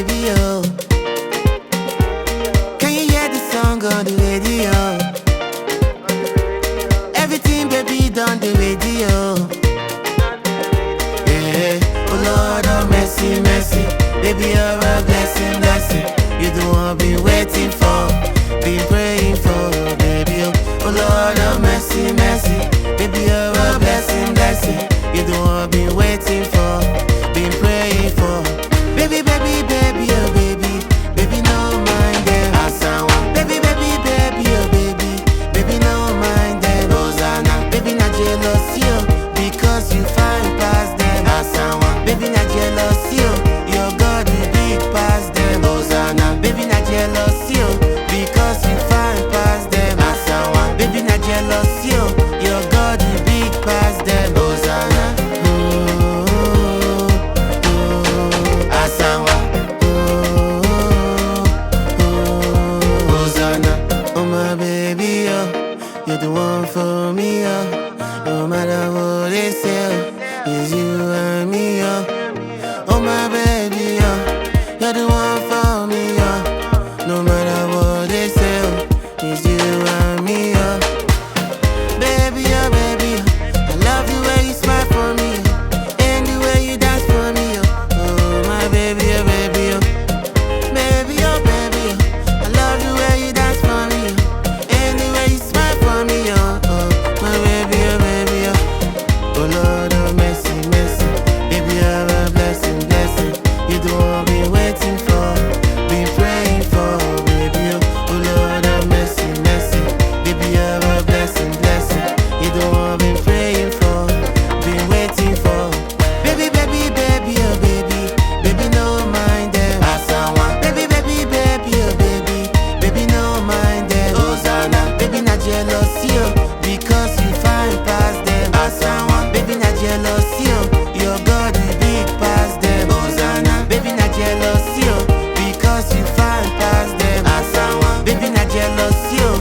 baby, oh. Can you hear the song on the radio? Everything, baby, done the radio. Yeah, oh Lord, oh mercy, mercy. Baby, you're a blessing, blessing. You the one I've been waiting for, been praying for, baby, oh. Oh Lord, oh mercy, mercy. Baby, you're a blessing, blessing. You the one I've been waiting for, been praying for. Baby, baby, baby, oh baby. Baby, no mind them. Asawa. Baby, baby, baby, oh baby. Baby, no mind them. Rosanna. Baby, not jealous, yo. Because you find past them. Asawa. Baby, not jealous, yo. Your God is big past them. Rosanna. Baby, not jealous, yo. Because you find past them. Asawa. Baby, not jealous, yo. Your God is big past them. Rosanna. Asawa. Rosanna. Oh my baby, oh. You're the one for me, oh. No matter what they say, it's you and me, oh. Oh my baby, oh. You're the one for me, oh. No matter what they say, it's you and me, oh. Baby, oh baby, I love the way you smile for me, and the way you dance for me, oh. Oh my baby, oh baby, oh. Baby, oh baby, oh. I love the way you dance for me, and the way you smile for me, oh. Oh my baby, oh baby, oh. Oh Lord, oh mercy, mercy. Baby, you're a blessing, blessing. You the one I've been waiting for, been praying for, baby, oh. Oh Lord, oh mercy, mercy. Baby, you're a blessing, blessing. You the one I've been praying for, been waiting for. Baby, baby, baby, oh baby. Baby, no mind them. Asawa. Baby, baby, baby, oh baby. Baby, no mind them. Hosanna. Baby, not jealous, yo. Because you find past them. Asawa. Baby, not jealous, yo. Your God is big past them. Hosanna. Baby, not jealous, yo. Because you find past them. Asawa. Baby, not jealous, yo.